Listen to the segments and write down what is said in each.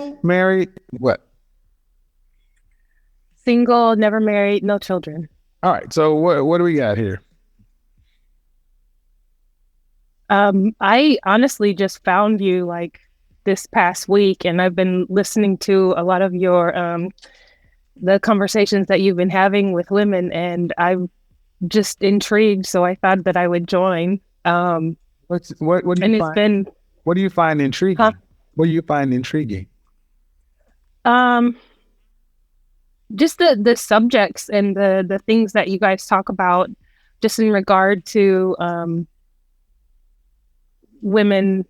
Single, married, what? Single, never married, no children. All right. So what do we got here? I honestly just found you like this past week, and I've been listening to a lot of your the conversations that you've been having with women, and I'm just intrigued. So I thought that I would join. What do you And it's find been, what do you find huh? intriguing? What do you find intriguing? Um, just the subjects and the things that you guys talk about, just in regard to women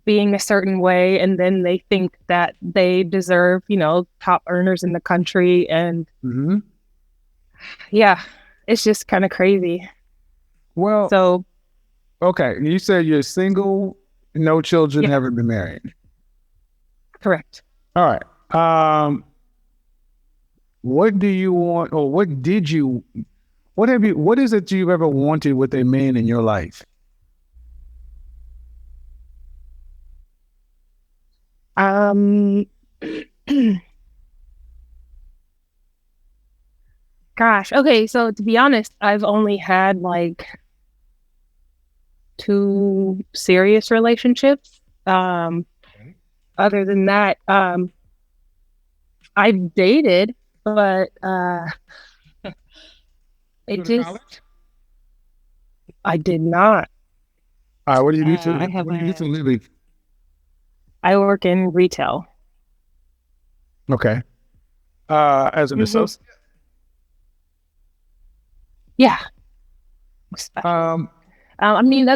being a certain way, and then they think that they deserve, top earners in the country. And Hmm. yeah, it's just kind of crazy. Well, So okay. You said you're single, no children, yeah, haven't been married. correct. All right. What do you want, or what is it you've ever wanted with a man in your life? Um, Gosh, okay. So to be honest, I've only had like two serious relationships. Um, Other than that, I've dated, but You it go to just college? I did not. All right. I have What do you do for a a living? I work in retail. Okay. As an Hmm. associate. Yeah, especially. Um, I mean,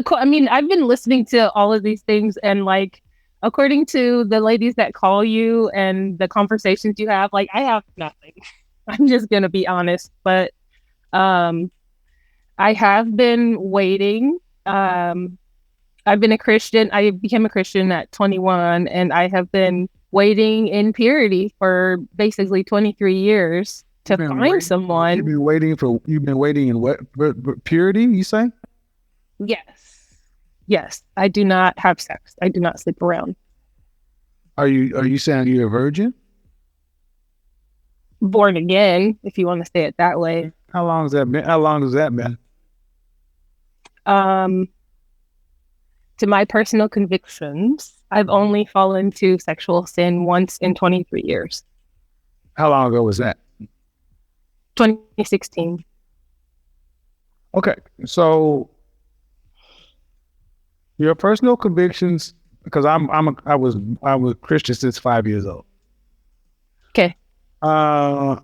I've been listening to all of these things, and like, according to the ladies that call you and the conversations you have, like, I have nothing. I'm just gonna be honest, but um, I have been waiting. Um, I've been a Christian. I became a Christian at 21, and I have been waiting in purity for basically 23 years you've to been find waiting. someone. You've been waiting in what purity? You say? Yes. Yes. I do not have sex. I do not sleep around. Are you saying you're a virgin? Born again, if you want to say it that way. How long has that been? How long has that been? Um, to my personal convictions, I've only fallen to sexual sin once in 23 years. How long ago was that? 2016. Okay, so your personal convictions, because I was Christian since 5 years old. Okay. Uh,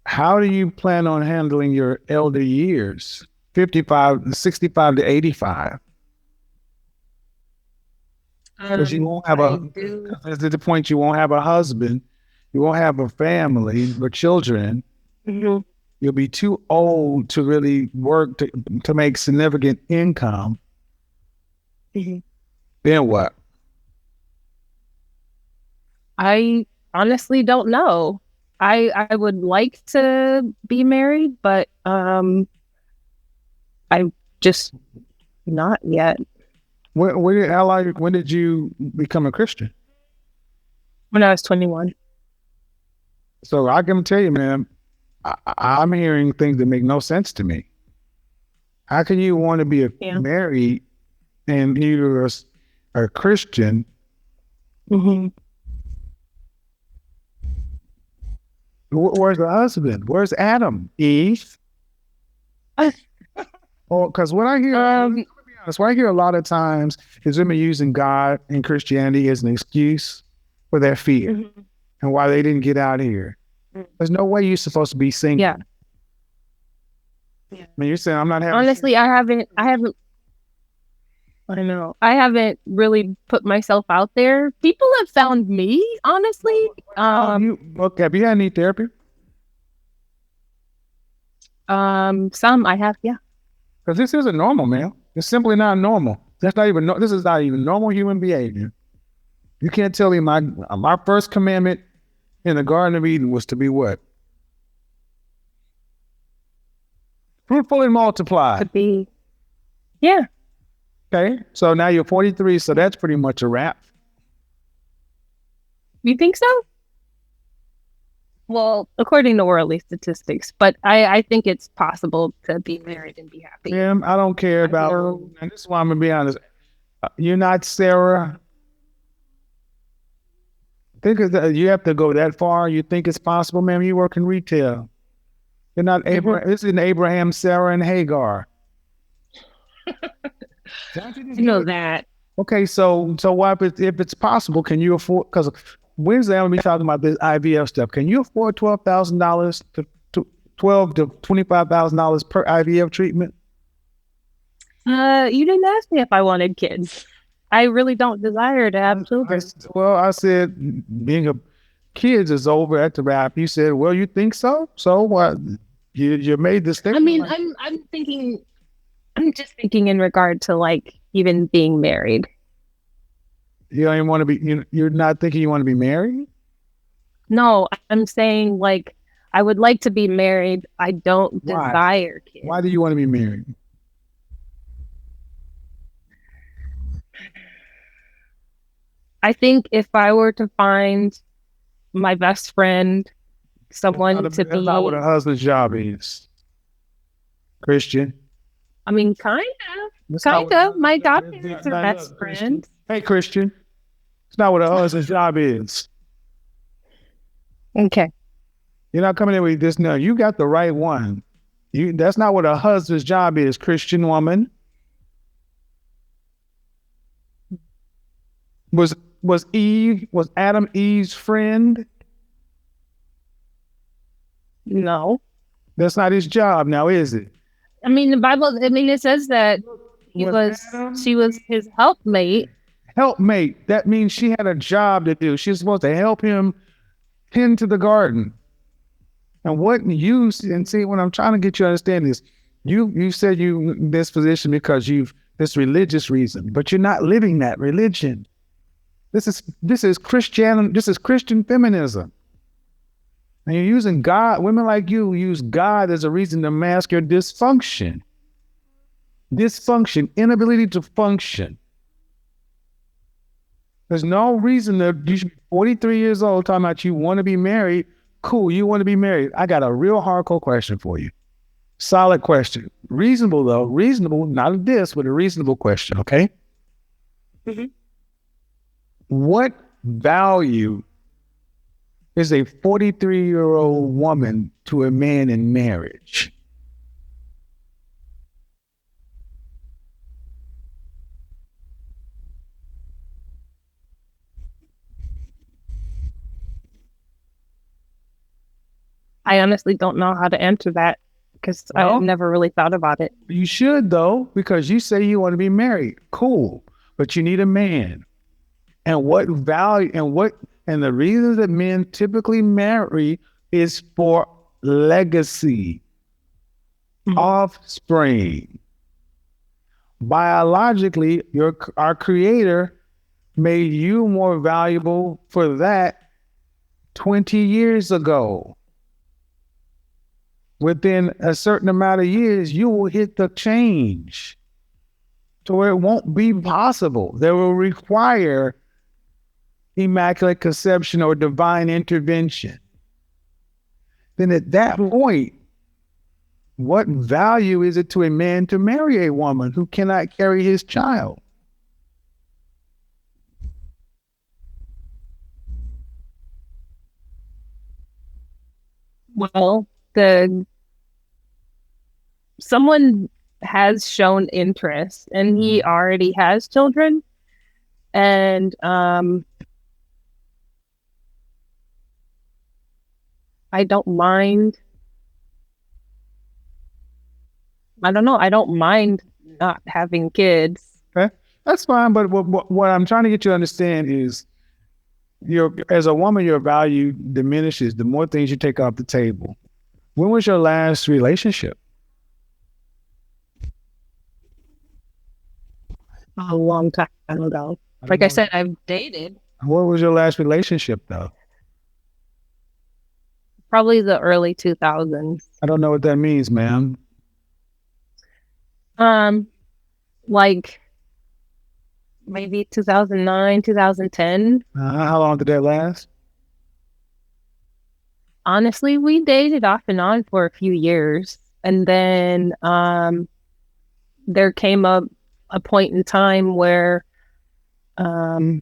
how do you plan on handling your elder years, 55, 65 to 85? Because you won't have I a, do. because at the point you won't have a husband, you won't have a family or children. Mhm. You'll be too old to really work to make significant income. Mhm. Then what? I honestly don't know. I would like to be married, but I'm just not yet. When did you become a Christian? When I was 21. So I can tell you, man, I'm hearing things that make no sense to me. How can you want to be Yeah. married and you're a Christian? Hmm. Where's the husband? Where's Adam? Eve? Oh, because Um, what I hear a lot of times is women using God and Christianity as an excuse for their fear mhm. and why they didn't get out here. There's no way you're supposed to be Yeah. single. Yeah. I mean, you're saying I'm not having sex. Honestly, I don't know. I haven't really put myself out there. People have found me, honestly. Have you had any therapy? Some I have, yeah. Because this isn't normal, man. It's simply not normal. This is not even normal human behavior. You can't tell me my first commandment in the Garden of Eden was to be what? Fruitful and multiply. Could be, yeah. Okay. So now you're 43, so that's pretty much a wrap. You think so? Well, according to worldly statistics, but I think it's possible to be married and be happy. Ma'am, I don't care about. know. And this is why I'm gonna be honest. You're not Sarah. Think of that. You have to go that far. You think it's possible, ma'am? You work in retail. You're not Abraham. This isn't Abraham, Sarah, and Hagar. You know that. Okay, so why if it's possible, can you afford? Because Wednesday I'm gonna be talking about this IVF stuff. Can you afford $12,000 to $25,000 per IVF treatment? You didn't ask me if I wanted kids. I really don't desire to have children. I said being a kids is over at the wrap. You said, well, you think so? So what? You made this thing. I mean, I'm thinking. I'm just thinking in regard to like even being married. You don't even want to be. You're not thinking you want to be married. No, I'm saying like I would like to be married. I don't Why? desire kids. Why do you want to be married? I think if I were to find my best friend, someone to That's not what be, a husband's job is. Christian. I mean, kind of. My godparents are best friends. Hey, Christian. It's not what a husband's job is. Okay. You're not coming in with this. No, you got the right one. That's not what a husband's job is, Christian woman. Was Adam Eve's friend? No. That's not his job now, is it? I mean, the Bible, it says that she was his helpmate. Helpmate. That means she had a job to do. She's supposed to help him tend to the garden. And what I'm trying to get you to understand is you said you in this position because this religious reason, but you're not living that religion. This is Christian feminism. And you're using God. Women like you use God as a reason to mask your dysfunction. Inability to function. There's no reason that you should be 43 years old talking about you want to be married. Cool, you want to be married. I got a real hardcore question for you. Solid question. Reasonable, though. Reasonable, not a diss, but a reasonable question, okay? Mm-hmm. What value is a 43-year-old woman to a man in marriage? I honestly don't know how to answer that because I've never really thought about it. You should, though, because you say you want to be married. Cool. But you need a man. And what value and the reason that men typically marry is for legacy, offspring. Biologically, our creator made you more valuable for that 20 years ago. Within a certain amount of years, you will hit the change to where it won't be possible. They will require immaculate conception or divine intervention. Then at that point, what value is it to a man to marry a woman who cannot carry his child? Well, someone has shown interest and he already has children. And I don't mind. I don't know. I don't mind not having kids. Okay, that's fine. But what I'm trying to get you to understand is as a woman, your value diminishes the more things you take off the table. When was your last relationship? A long time ago. Like I said, I've dated. What was your last relationship, though? Probably the early 2000s. I don't know what that means, ma'am. Like maybe 2009, 2010. How long did that last? Honestly, we dated off and on for a few years. And then there came a point in time where Ma'am,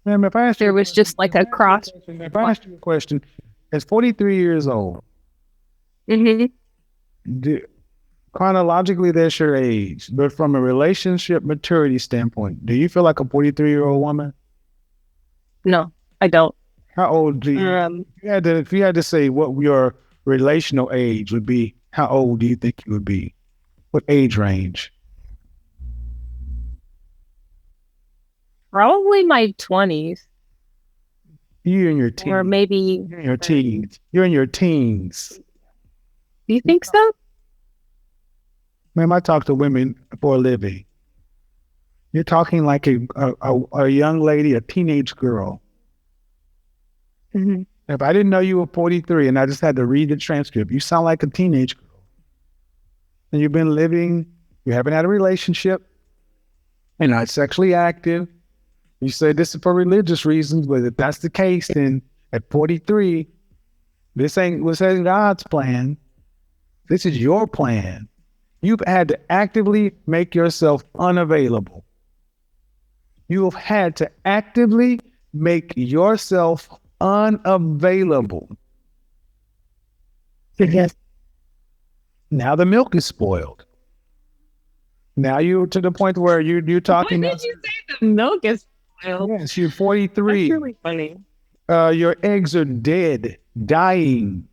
if I asked you there a was question, just like a cross. if I asked you a question, at 43 years old, Hmm. chronologically, that's your age, but from a relationship maturity standpoint, do you feel like a 43-year-old woman? No, I don't. How old do you? Um, If you had to say what your relational age would be, how old do you think you would be? What age range? Probably my 20s You're in your or teens. maybe. You're in your teens. You're in your teens. Do you think so? Ma'am, I talk to women for a living. You're talking like a young lady, a teenage girl. Hmm. If I didn't know you were 43 and I just had to read the transcript, you sound like a teenage girl. And you've been living, you haven't had a relationship, you're not sexually active. You say this is for religious reasons, but if that's the case, then at 43, this ain't God's plan. This is your plan. You've had to actively make yourself unavailable. You have had to actively make yourself unavailable. Yes. Now the milk is spoiled. Now you're to the point where you're talking. Why did you say the milk is spoiled? Yes, you're 43. That's really funny. Your eggs are dead, dying.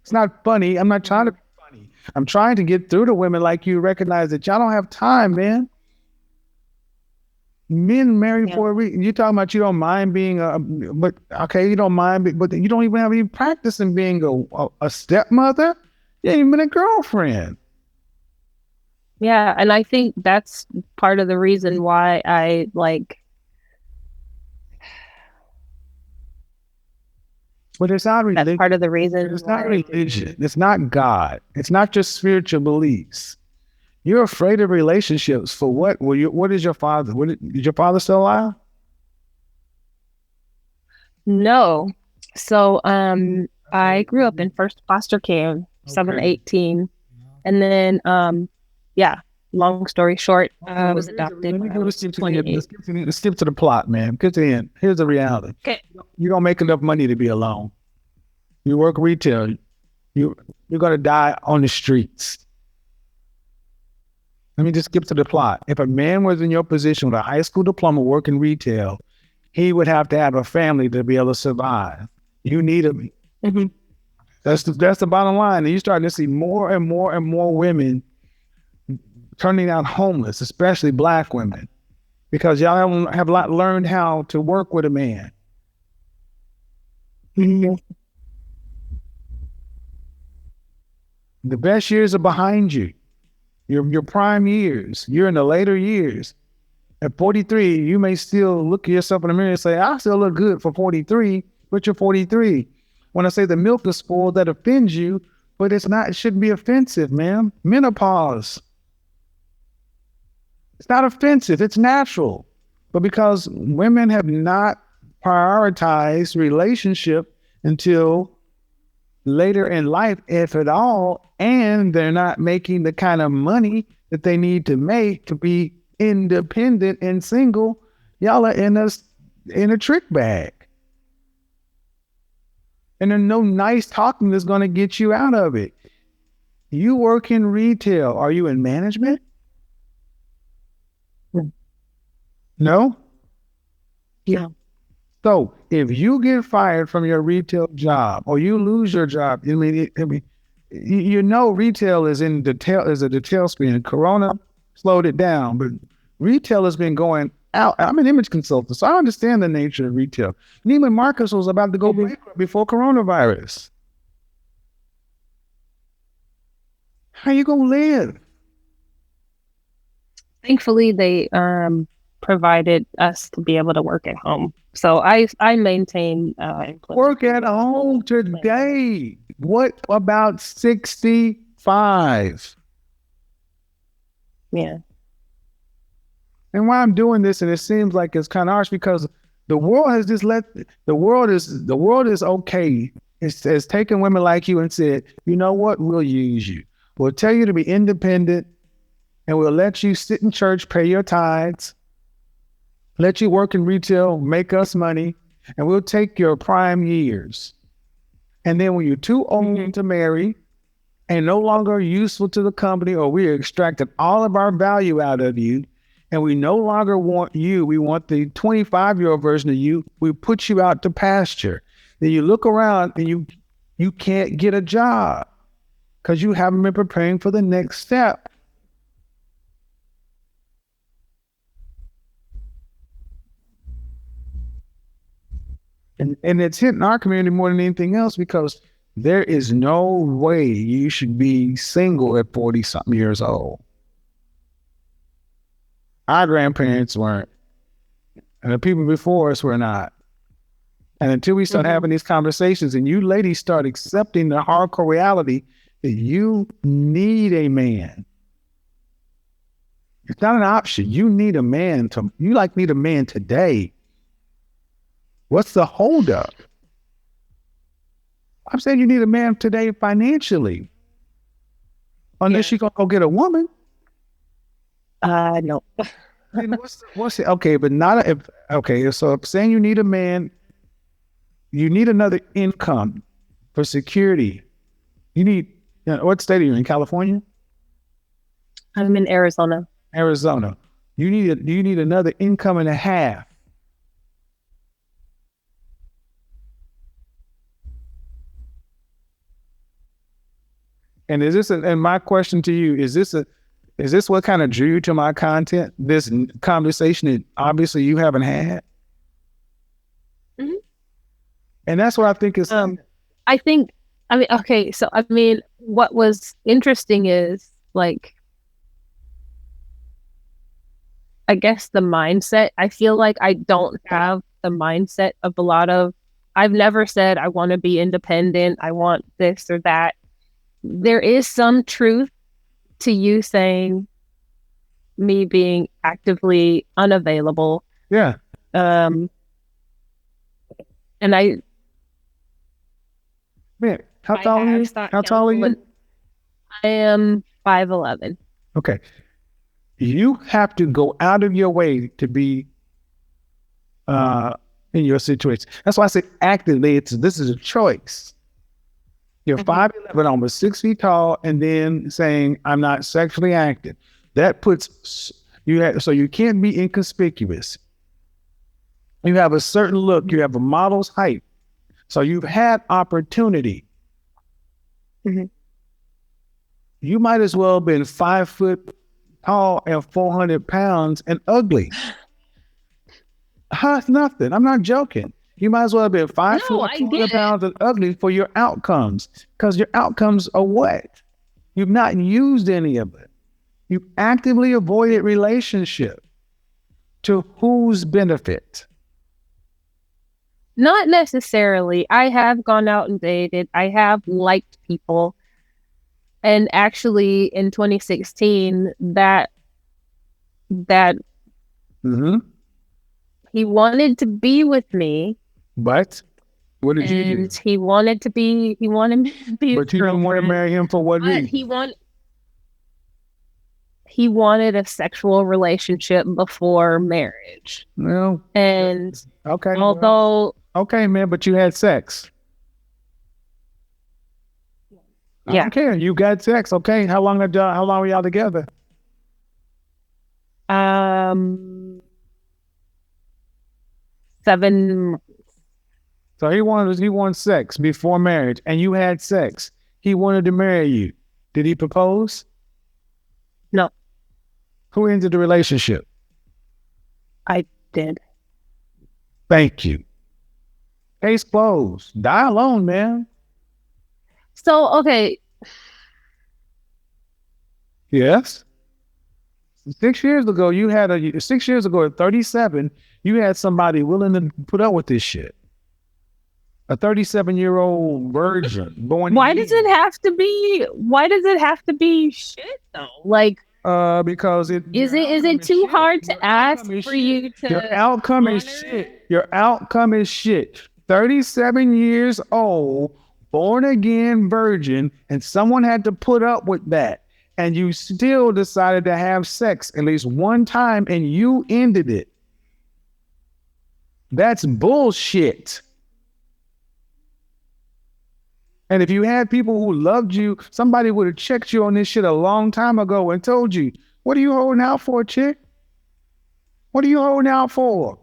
It's not funny. I'm not trying to be funny. I'm trying to get through to women like you recognize that y'all don't have time, man. Men marry for a reason. You're talking about you don't mind being but okay, you don't mind, but you don't even have any practice in being a stepmother. You ain't even been a girlfriend. Yeah, and I think that's part of the reason why I like. But it's not That's religion. part of the reason. It's not religion. It's not God. It's not just spiritual beliefs. You're afraid of relationships for what? What is your father? Is your father still alive? No. So I grew up in first foster care, 718. And then yeah, long story short, I was adopted. Let's skip to the plot, man. Get to the end. Here's the reality. Okay. You don't make enough money to be alone. You work retail. You're gonna die on the streets. Let me just skip to the plot. If a man was in your position with a high school diploma working retail, he would have to have a family to be able to survive. You need a. Mm-hmm. That's the bottom line. And you're starting to see more and more and more women turning out homeless, especially Black women, because y'all have not learned how to work with a man. Mm-hmm. The best years are behind you. Your prime years. You're in the later years. At 43, you may still look at yourself in the mirror and say, I still look good for 43, but you're 43. When I say the milk is spoiled, that offends you, but it's not, it shouldn't be offensive, ma'am. Menopause. It's not offensive, it's natural. But because women have not prioritized relationship until later in life, if at all, and they're not making the kind of money that they need to make to be independent and single, y'all are in a trick bag. And there's no nice talking that's going to get you out of it. You work in retail. Are you in management? No? Yeah. So if you get fired from your retail job or you lose your job, you know retail is in the tailspin. Corona slowed it down, but retail has been going out. I'm an image consultant, so I understand the nature of retail. Neiman Marcus was about to go bankrupt before coronavirus. How you gonna live? Thankfully, they provided us to be able to work at home. So I maintain employment. Work at home today. What about 65? Yeah. And why I'm doing this, and it seems like it's kind of harsh, because The world has just the world is okay. It's taken women like you and said, you know what, we'll use you. We'll tell you to be independent, and we'll let you sit in church, pay your tithes, let you work in retail, make us money, and we'll take your prime years. And then when you're too old to marry and no longer useful to the company, or we extracted all of our value out of you, and we no longer want you, we want the 25-year-old version of you, we put you out to pasture. Then you look around and you can't get a job because you haven't been preparing for the next step. And it's hitting our community more than anything else because there is no way you should be single at 40-something years old. Our grandparents weren't, and the people before us were not. And until we start having these conversations and you ladies start accepting the hardcore reality that you need a man. It's not an option. You need a man need a man today. What's the holdup? I'm saying you need a man today financially. Unless you're going to go get a woman. No. what's it? Okay, but not if, okay, so if saying you need a man, you need another income for security. You need, what state are you in? California? I'm in Arizona. Arizona. You need another income and a half. And and my question to you, is this what kind of drew you to my content? This conversation that obviously you haven't had? Mm-hmm. And that's what I think is. What was interesting is like, I guess the mindset. I feel like I don't have the mindset of I've never said I want to be independent. I want this or that. There is some truth to you saying me being actively unavailable. Yeah. And man, how tall are you? How tall are you? I am 5'11". Okay. You have to go out of your way to be in your situation. That's why I say actively, this is a choice. You're 5'11", almost 6 feet tall, and then saying, I'm not sexually active. That puts so you can't be inconspicuous. You have a certain look, you have a model's height. So you've had opportunity. Mm-hmm. You might as well have been 5 foot tall and 400 pounds and ugly. It's nothing. I'm not joking. You might as well have been 5 foot 400 pounds and ugly for your outcomes. Because your outcomes are what? You've not used any of it. You've actively avoided relationship. To whose benefit? Not necessarily. I have gone out and dated. I have liked people. And actually in 2016, that he wanted to be with me. But what did you do? He wanted me to be. But you didn't want to marry him for what reason? He wanted a sexual relationship before marriage. Well, and okay. Although okay, man, but you had sex. Yeah. Okay, you got sex. Okay, how long were y'all together? 7 months. So he wanted sex before marriage, and you had sex. He wanted to marry you. Did he propose? No. Who ended the relationship? I did. Thank you. Case closed. Die alone, man. So, okay. Yes. 6 years ago, 6 years ago at 37, you had somebody willing to put up with this shit. A 37-year-old virgin born. Why does it have to be shit though? Like, because Is it too hard to ask for you to? Your outcome is shit. Your outcome is shit. 37 years old, born again virgin, and someone had to put up with that. And you still decided to have sex at least one time and you ended it. That's bullshit. And if you had people who loved you, somebody would have checked you on this shit a long time ago and told you, what are you holding out for, chick? What are you holding out for?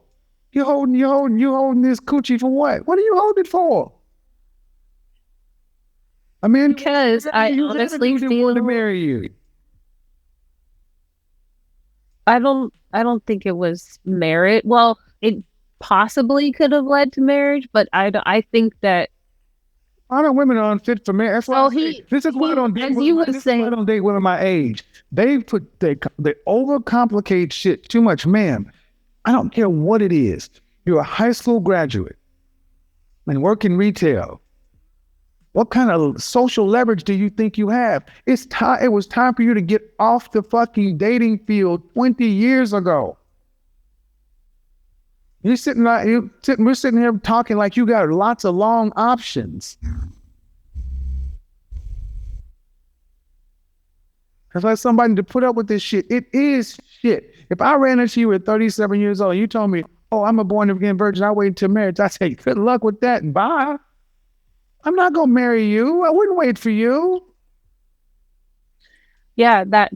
You holding this coochie for what? What are you holding it for? I mean, because I honestly feel to marry you. I don't think it was marriage. Well, it possibly could have led to marriage, but I think that a lot of women are unfit for marriage. That's why this is why I don't date women my age. They overcomplicate shit too much, ma'am. I don't care what it is. You're a high school graduate and work in retail. What kind of social leverage do you think you have? It was time for you to get off the fucking dating field 20 years ago. We're sitting here talking like you got lots of long options. It's like somebody to put up with this shit. It is shit. If I ran into you at 37 years old, you told me, oh, I'm a born again virgin, I wait until marriage, I say, good luck with that and bye. I'm not going to marry you. I wouldn't wait for you. Yeah, that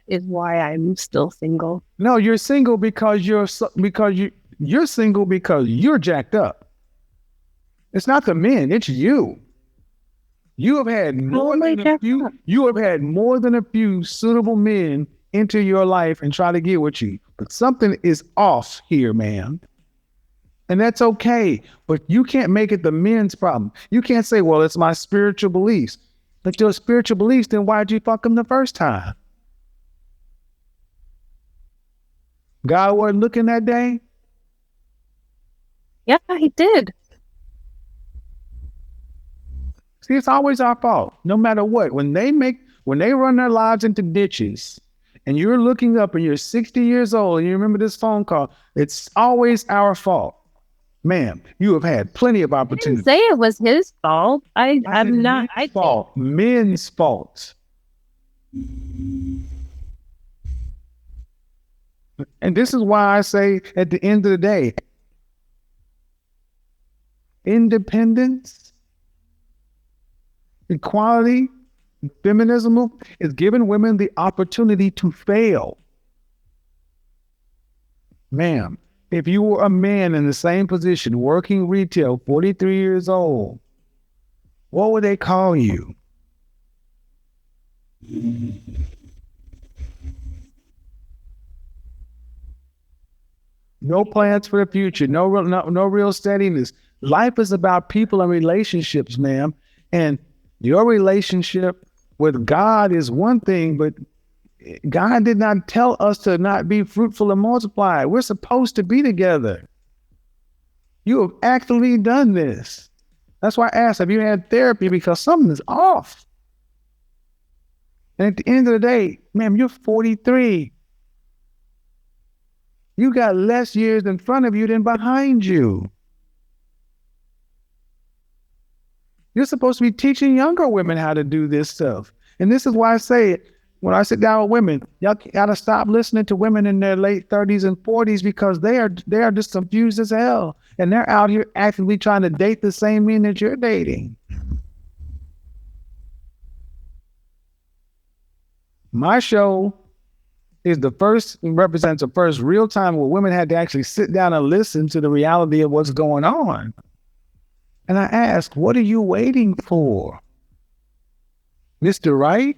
is why I'm still single. No, you're single because you're single because you're jacked up. It's not the men, it's you. You have had more than a few suitable men enter your life and try to get with you. But something is off here, man. And that's okay. But you can't make it the men's problem. You can't say, well, it's my spiritual beliefs. But your spiritual beliefs, then why'd you fuck them the first time? God wasn't looking that day? Yeah, he did. See, it's always our fault, no matter what. When they run their lives into ditches and you're looking up and you're 60 years old and you remember this phone call, it's always our fault. Ma'am, you have had plenty of opportunities. I didn't say it was his fault. I'm not. Men's fault. And this is why I say at the end of the day, independence, equality, feminism is giving women the opportunity to fail. Ma'am, if you were a man in the same position, working retail, 43 years old, what would they call you? No plans for the future, no real steadiness. Life is about people and relationships, ma'am. And your relationship with God is one thing, but God did not tell us to not be fruitful and multiply. We're supposed to be together. You have actively done this. That's why I asked, have you had therapy? Because something is off. And at the end of the day, ma'am, you're 43. You got less years in front of you than behind you. You're supposed to be teaching younger women how to do this stuff. And this is why I say it. When I sit down with women, y'all gotta stop listening to women in their late 30s and 40s because they are just confused as hell. And they're out here actively trying to date the same men that you're dating. My show represents the first real time where women had to actually sit down and listen to the reality of what's going on. And I asked, what are you waiting for? Mr. Right?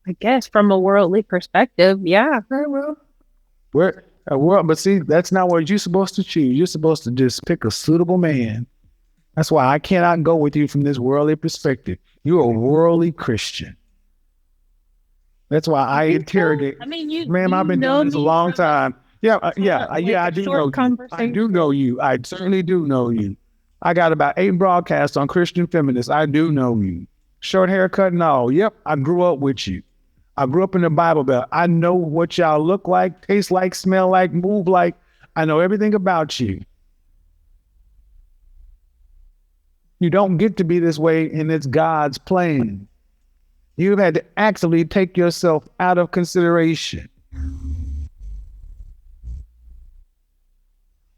I guess from a worldly perspective, yeah. But see, that's not what you're supposed to choose. You're supposed to just pick a suitable man. That's why I cannot go with you from this worldly perspective. You're a worldly Christian. That's why I interrogate. I mean, ma'am, I've been doing this a long time. I do know short you. I conversation. do know you. I certainly do know you. I got about 8 broadcasts on Christian feminists. I do know you. Short haircut and all. Yep, I grew up with you. I grew up in the Bible Belt. I know what y'all look like, taste like, smell like, move like. I know everything about you. You don't get to be this way, and it's God's plan. You've had to actively take yourself out of consideration.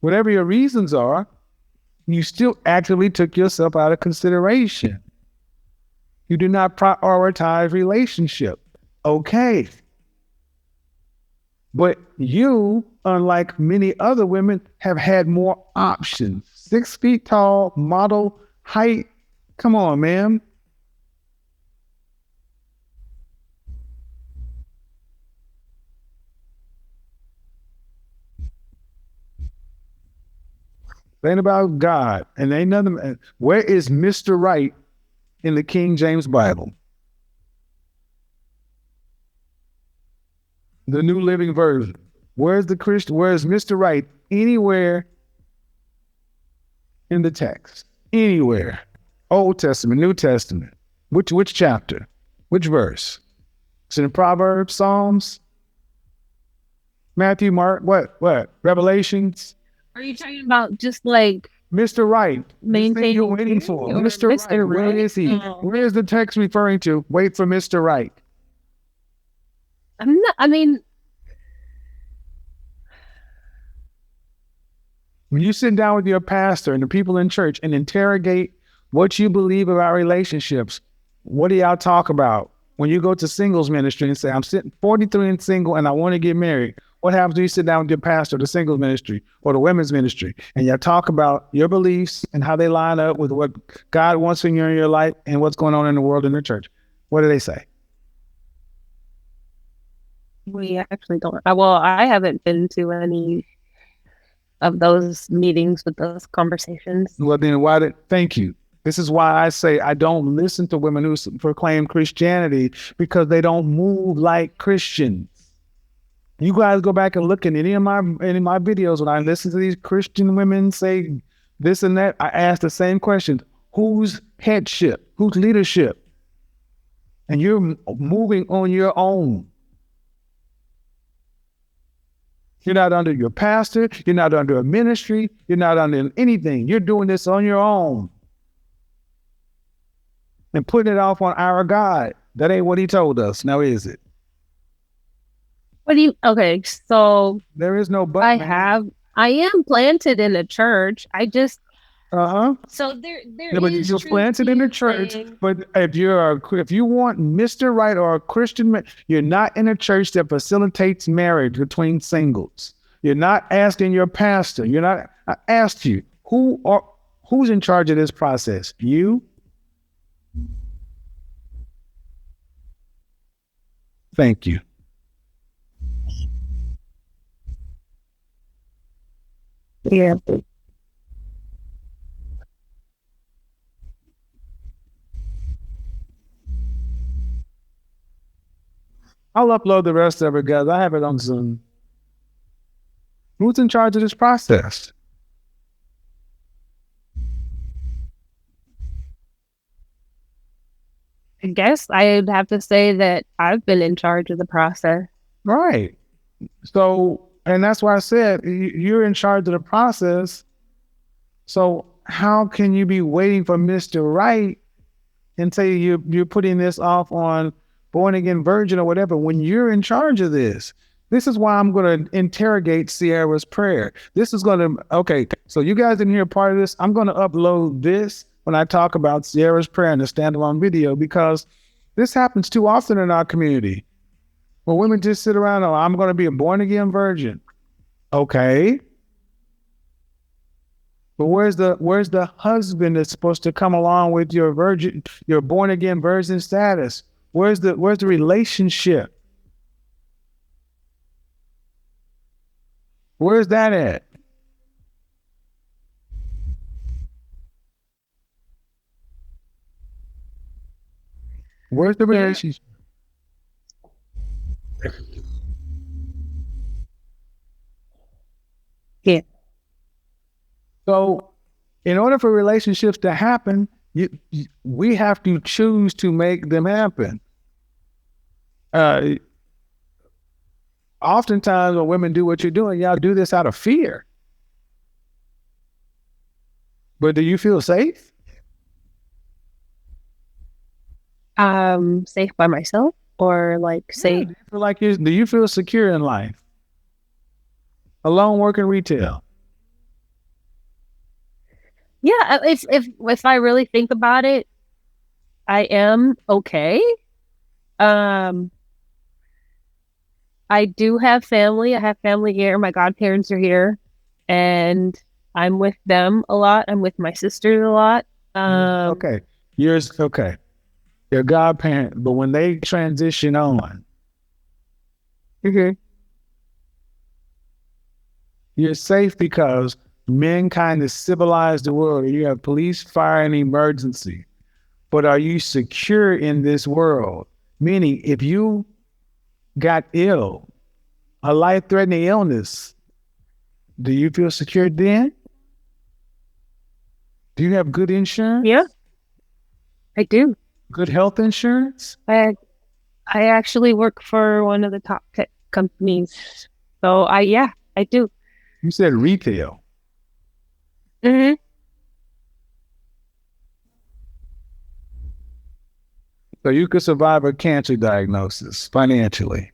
Whatever your reasons are, you still actively took yourself out of consideration. You do not prioritize relationship. Okay. But you, unlike many other women, have had more options. 6 feet tall, model height. Come on, man. It ain't about God. And ain't nothing. Where is Mr. Right in the King James Bible? The New Living Version. Where's the Christian? Where's Mr. Right anywhere in the text? Anywhere. Old Testament, New Testament. Which chapter? Which verse? It's in Proverbs, Psalms, Matthew, Mark, what? Revelations? Are you talking about just like Mr. Right. maintaining You're waiting for or Mr. Right. Mr. Where Right? is he? Oh. Where is the text referring to? Wait for Mr. Right. I'm not. I mean, When you sit down with your pastor and the people in church and interrogate what you believe about relationships, what do y'all talk about? When you go to singles ministry and say, I'm sitting 43 and single and I want to get married, what happens when you sit down with your pastor, the singles ministry or the women's ministry, and y'all talk about your beliefs and how they line up with what God wants from you in your life and what's going on in the world in the church? What do they say? we actually don't. Well, I haven't been to any of those meetings with those conversations. Well, then thank you. This is why I say I don't listen to women who proclaim Christianity, because they don't move like Christians. You guys go back and look at any of my videos when I listen to these Christian women say this and that. I ask the same question: whose headship? Whose leadership? And you're moving on your own. You're not under your pastor. You're not under a ministry. You're not under anything. You're doing this on your own and putting it off on our God. That ain't what he told us. Now, is it? What do you? Okay, so There is no but. I am planted in a church. I just So there yeah, but is you're truth planted to in the your church. saying. But if you want Mr. Right or a Christian man, you're not in a church that facilitates marriage between singles. You're not asking your pastor. You're not. I asked you who's in charge of this process. You. Thank you. Yeah. I'll upload the rest of it, guys. I have it on Zoom. Who's in charge of this process? I guess I'd have to say that I've been in charge of the process. Right. So, and that's why I said you're in charge of the process. So how can you be waiting for Mr. Right and say you're putting this off on born again virgin or whatever when you're in charge of this? This is why I'm going to interrogate Sierra's prayer. This is going to, okay, so you guys didn't hear part of this. I'm going to upload this when I talk about Sierra's prayer in the standalone video, because this happens too often in our community. When women just sit around, oh, I'm going to be a born again virgin. Okay. But where's the husband that's supposed to come along with your born again virgin status? Where's the relationship? Where's that at? Where's the relationship? Yeah. So in order for relationships to happen, we have to choose to make them happen. Oftentimes when women do what you're doing, y'all do this out of fear. But do you feel safe? Safe by myself or like safe? Do you feel like do you feel secure in life? Alone working retail. Yeah, if I really think about it, I am okay. Um, I do have family. I have family here. My godparents are here, and I'm with them a lot. I'm with my sisters a lot. Okay. Yours okay. Your godparent, but when they transition on, Mhm. you're safe because mankind has civilized the world. You have police, fire, and emergency. But are you secure in this world? Meaning, if you got ill, a life-threatening illness, do you feel secure then? Do you have good insurance? Yeah, I do. Good health insurance? I actually work for one of the top tech companies, so I do. You said retail. Hmm. So you could survive a cancer diagnosis financially.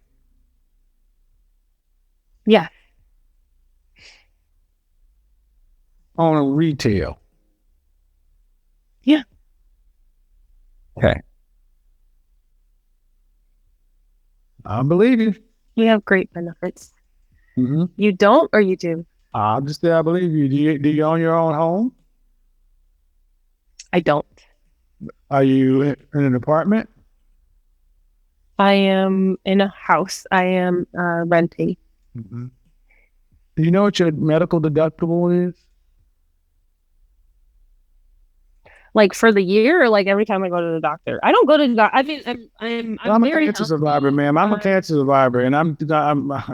Yeah. On retail. Yeah. Okay. I believe you. We have great benefits. Mm-hmm. You don't, or you do? I believe you. Do you own your own home? I don't. Are you in an apartment? I am in a house. I am renting. Mm-hmm. Do you know what your medical deductible is? Like for the year, or like every time I go to the doctor. I don't go to the doctor. I mean, I'm A very cancer healthy. survivor, ma'am. I'm a cancer survivor, and I'm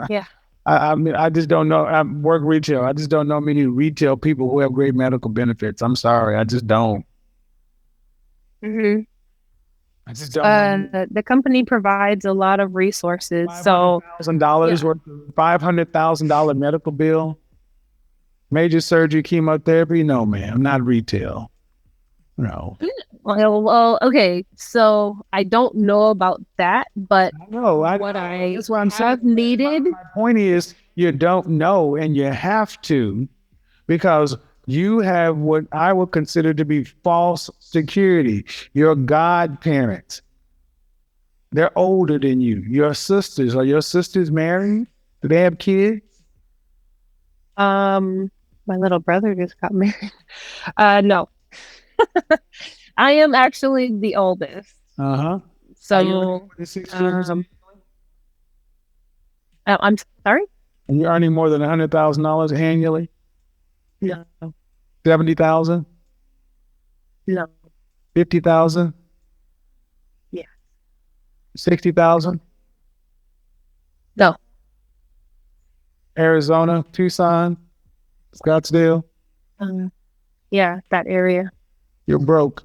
Yeah. I mean, I just don't know. I work retail. I just don't know many retail people who have great medical benefits. I'm sorry, I just don't. Hmm. I just don't. The company provides a lot of resources. So $500,000 worth of $500,000 medical bill, major surgery, chemotherapy. No, ma'am, not retail. No. well, okay. So I don't know about that, but No, what I that's what I'm saying. have needed. My point is, you don't know, and you have to, because you have what I would consider to be false security. Your godparents, they're older than you. Your sisters, are your sisters married? Do they have kids? My little brother just got married. No. I am actually the oldest. Uh-huh. So, 26 years, I'm sorry? and you're earning more than $100,000 annually? No. 70,000? No. 50,000? Yeah. 60,000? No. Arizona, Tucson, Scottsdale? Yeah, that area. You're broke.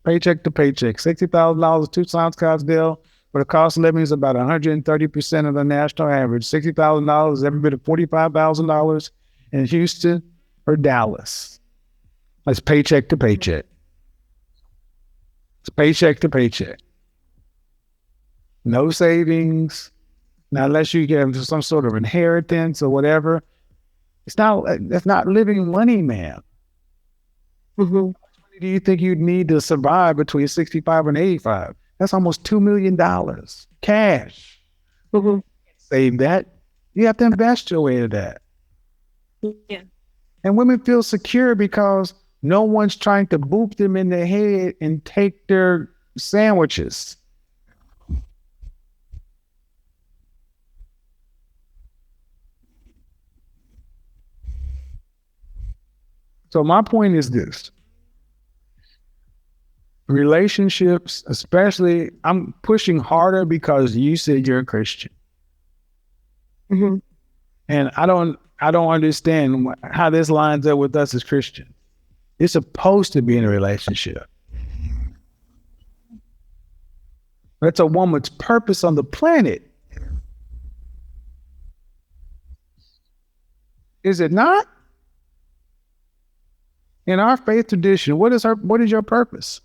Paycheck to paycheck. $60,000 Tucson, Scottsdale, but the cost of living is about 130% of the national average. $60,000 is every bit of $45,000 in Houston or Dallas. That's paycheck to paycheck. It's paycheck to paycheck. No savings, not unless you get some sort of inheritance or whatever. That's not living money, man. Mm-hmm. Do you think you'd need to survive between 65 and 85? That's almost $2 million cash. Mm-hmm. Save that. You have to invest your way to that. Yeah. And women feel secure because no one's trying to boop them in the head and take their sandwiches. So my point is this. Relationships, especially, I'm pushing harder because you said you're a Christian. Mm-hmm. And I don't understand how this lines up with us as Christians. It's supposed to be in a relationship. That's a woman's purpose on the planet. Is it not? In our faith tradition, what is your purpose?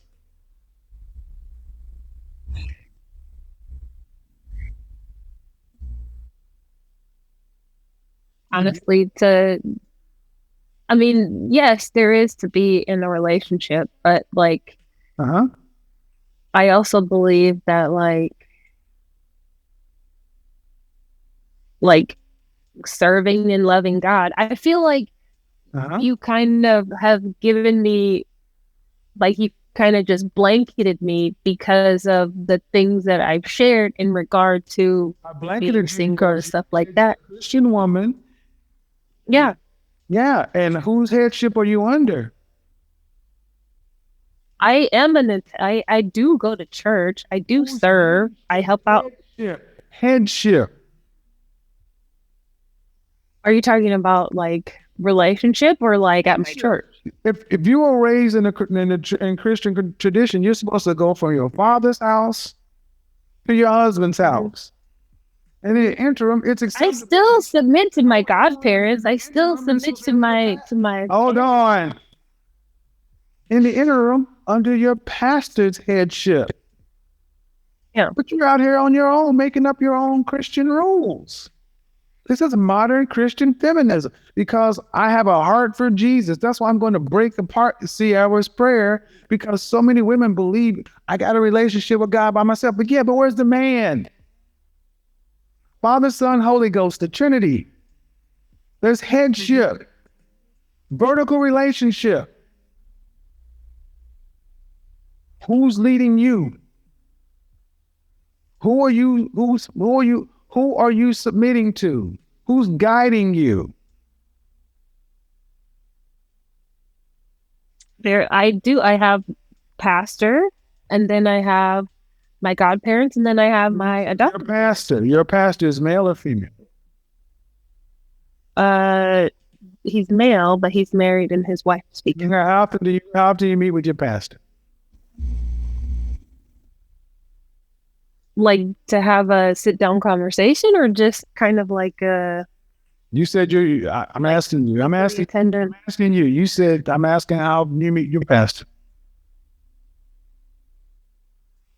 Honestly, yes, there is to be in a relationship, but like, Uh-huh. I also believe that like serving and loving God. I feel like Uh-huh. you kind of have given me, like, you kind of just blanketed me because of the things that I've shared in regard to I being blanketed you single and because stuff like that. you're a Christian woman. Yeah. Yeah. And whose headship are you under? I am I do go to church. I do serve. I help out. Headship. Are you talking about like relationship or like at my church? If you were raised in in Christian tradition, you're supposed to go from your father's house to your husband's house. And in the interim, it's I acceptable. still submit to my godparents. I still submit to my Hold on. In the interim, under your pastor's headship. Yeah. But you're out here on your own, making up your own Christian rules. This is modern Christian feminism because I have a heart for Jesus. That's why I'm going to break apart the Sierra's prayer, because so many women believe I got a relationship with God by myself. But where's the man? Father, Son, Holy Ghost, the Trinity. There's headship, vertical relationship. Who's leading you? Who are you submitting to? Who's guiding you? I have pastor, and then I have my godparents, and then I have my adopted. Your pastor is male or female? He's male, but he's married and his wife speaking. How often do you meet with your pastor? Like to have a sit down conversation, or just kind of like a. You said I'm asking you. I'm asking you. You said I'm asking how you meet your pastor.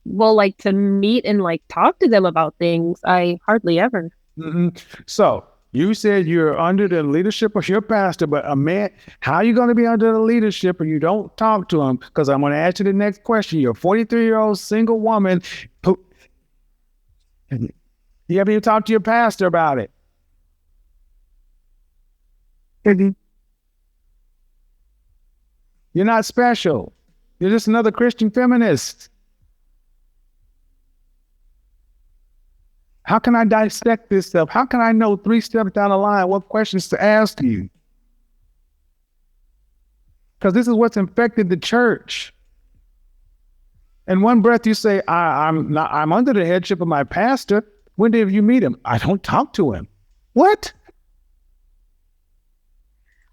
Well, like to meet and like talk to them about things, I hardly ever. Mm-hmm. So you said you're under the leadership of your pastor, but a man, how are you going to be under the leadership and you don't talk to him? Because I'm going to ask you the next question. You're a 43-year-old single woman who, you haven't even talked to your pastor about it. You're not special. You're just another Christian feminist. How can I dissect this stuff? How can I know 3 steps down the line what questions to ask you? Because this is what's infected the church. In one breath, you say, I'm under the headship of my pastor. When did you meet him? I don't talk to him. What?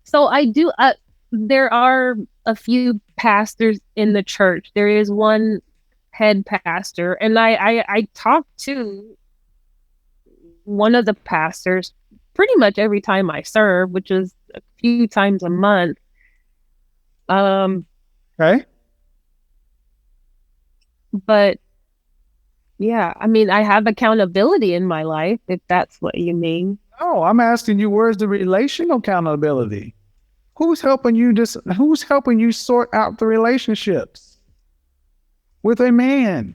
So I do. There are a few pastors in the church. There is one head pastor, and I talk to one of the pastors pretty much every time I serve, which is a few times a month. Okay. But yeah, I mean, I have accountability in my life, if that's what you mean. No, I'm asking you, where's the relational accountability? Who's helping you sort out the relationships with a man?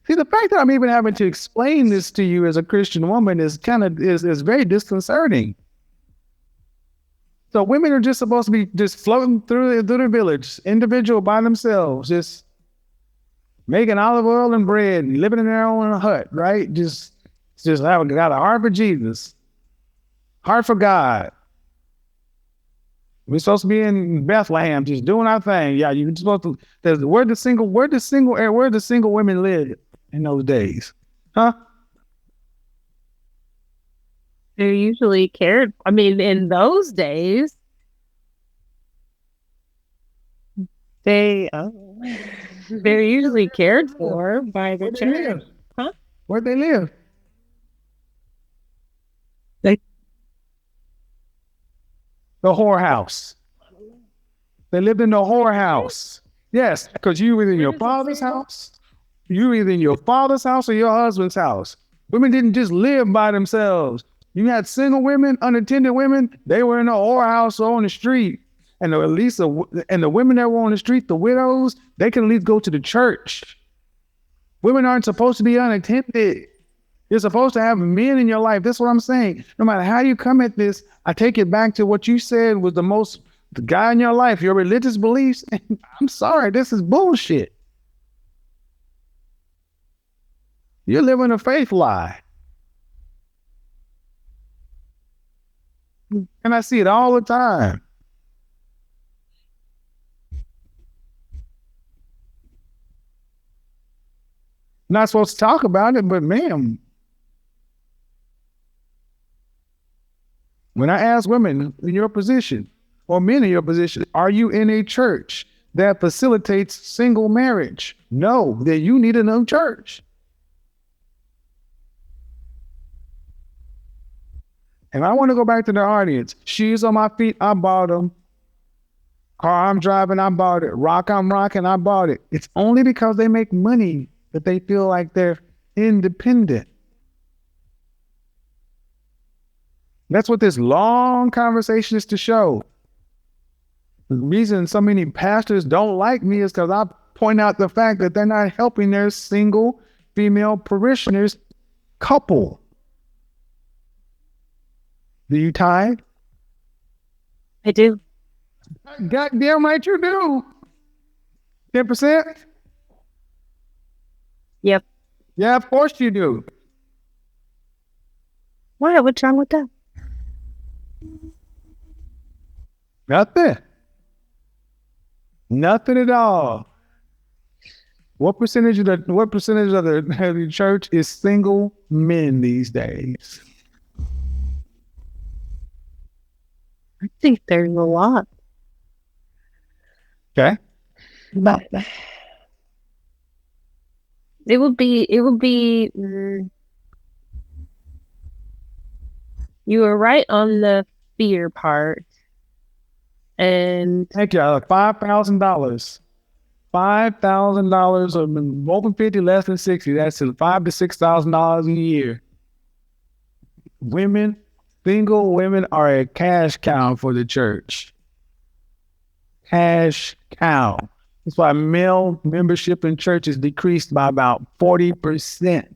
See, the fact that I'm even having to explain this to you as a Christian woman is very disconcerting. So women are just supposed to be just floating through the village, individual by themselves, just making olive oil and bread, and living in their own hut, got a heart for Jesus, heart for God. We're supposed to be in Bethlehem, just doing our thing. Yeah, you're supposed to. Where the single women live in those days, huh? They're usually cared. I mean, in those days, they they're usually cared for by the Where they church. live? Huh? Where they live? They- The whorehouse. They lived in the whorehouse. Yes, because you were in your does it father's say that? house. You were either in your father's house or your husband's house. Women didn't just live by themselves. You had single women, unattended women. They were in the whorehouse or on the street. And at least, and the women that were on the street, the widows, they can at least go to the church. Women aren't supposed to be unattended. You're supposed to have men in your life. That's what I'm saying. No matter how you come at this, I take it back to what you said was the guy in your life, your religious beliefs. I'm sorry, this is bullshit. You're living a faith lie. And I see it all the time. Not supposed to talk about it, but man, when I ask women in your position or men in your position, are you in a church that facilitates single marriage? No, then you need a new church. And I want to go back to the audience. Shoes on my feet, I bought them. Car I'm driving, I bought it. Rock I'm rocking, I bought it. It's only because they make money that they feel like they're independent. That's what this long conversation is to show. The reason so many pastors don't like me is because I point out the fact that they're not helping their single female parishioners couple. Do you tithe? I do. Goddamn right you do. 10%? Yep. Yeah, of course you do. Why? What's wrong with that? Nothing. Nothing at all. What percentage of the church is single men these days? I think there's a lot. Okay. But it would be you were right on the fear part. And Thank you. $5,000. $5,000 or over 50, less than 60. That's $5,000 to $6,000 a year. Single women are a cash cow for the church. Cash cow. That's why male membership in churches decreased by about 40%.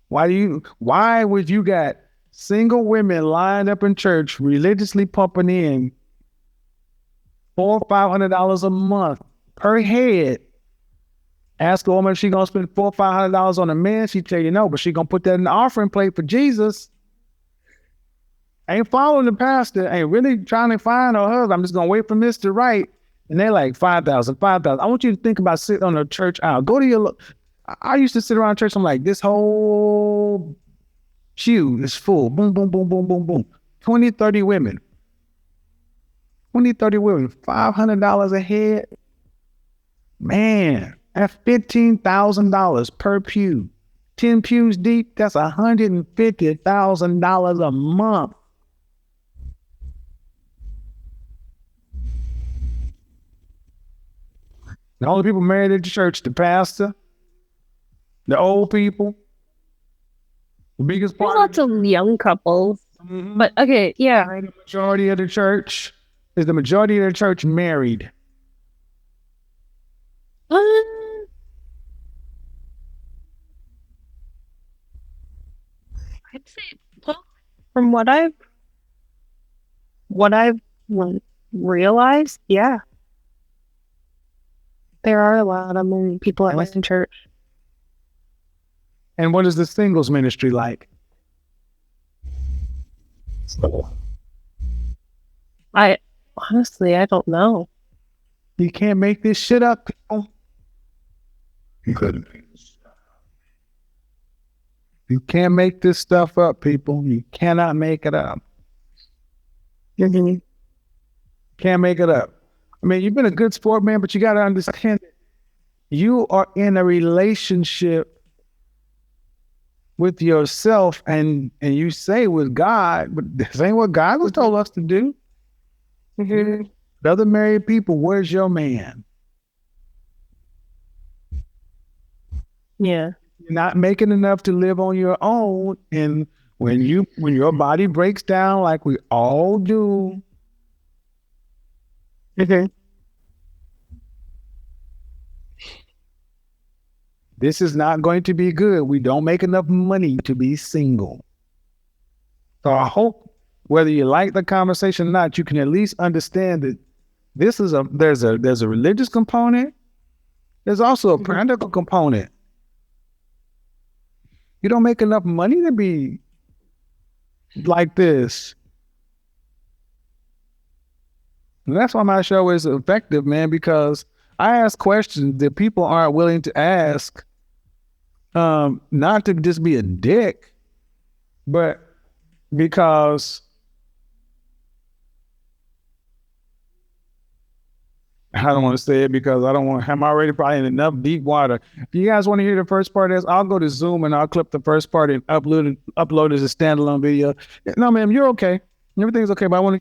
Why would you got single women lined up in church religiously pumping in $400 or $500 a month per head? Ask a woman if she's gonna spend $400 or $500 on a man, she tell you no, but she gonna put that in the offering plate for Jesus. Ain't following the pastor, ain't really trying to find her husband. I'm just gonna wait for Mr. Right. And they're like 5,000. I want you to think about sitting on a church aisle. Go to your. I used to sit around church. I'm like, this whole pew is full. Boom, boom, boom, boom, boom, boom. 20, 30 women. 20, 30 women. $500 a head. Man, that's $15,000 per pew. 10 pews deep. That's $150,000 a month. The only people married at the church, the pastor, the old people, the biggest there's part. lots of young couples. Mhm. But okay, yeah. The majority of the church married. I'd say, well, from what I've realized, yeah, there are a lot of people at Western Church. And what is the singles ministry like? I don't know. You can't make this shit up, people. You couldn't. You can't make this stuff up, people. You cannot make it up. Mhm. Can't make it up. I mean, you've been a good sport, man, but you got to understand you are in a relationship with yourself, and you say with God, but this ain't what God was told us to do. Mhm. The other married people, where's your man? Yeah. You're not making enough to live on your own, and when your body breaks down, like we all do, Mhm. this is not going to be good. We don't make enough money to be single. So I hope whether you like the conversation or not, you can at least understand that there's a religious component. There's also a practical component. You don't make enough money to be like this. And that's why my show is effective, man, because I ask questions that people aren't willing to ask. Not to just be a dick, but because I don't want to say it because I don't want. I'm already probably in enough deep water. If you guys want to hear the first part of this, I'll go to Zoom and I'll clip the first part and upload it as a standalone video. No, ma'am, you're okay. Everything's okay, but I want to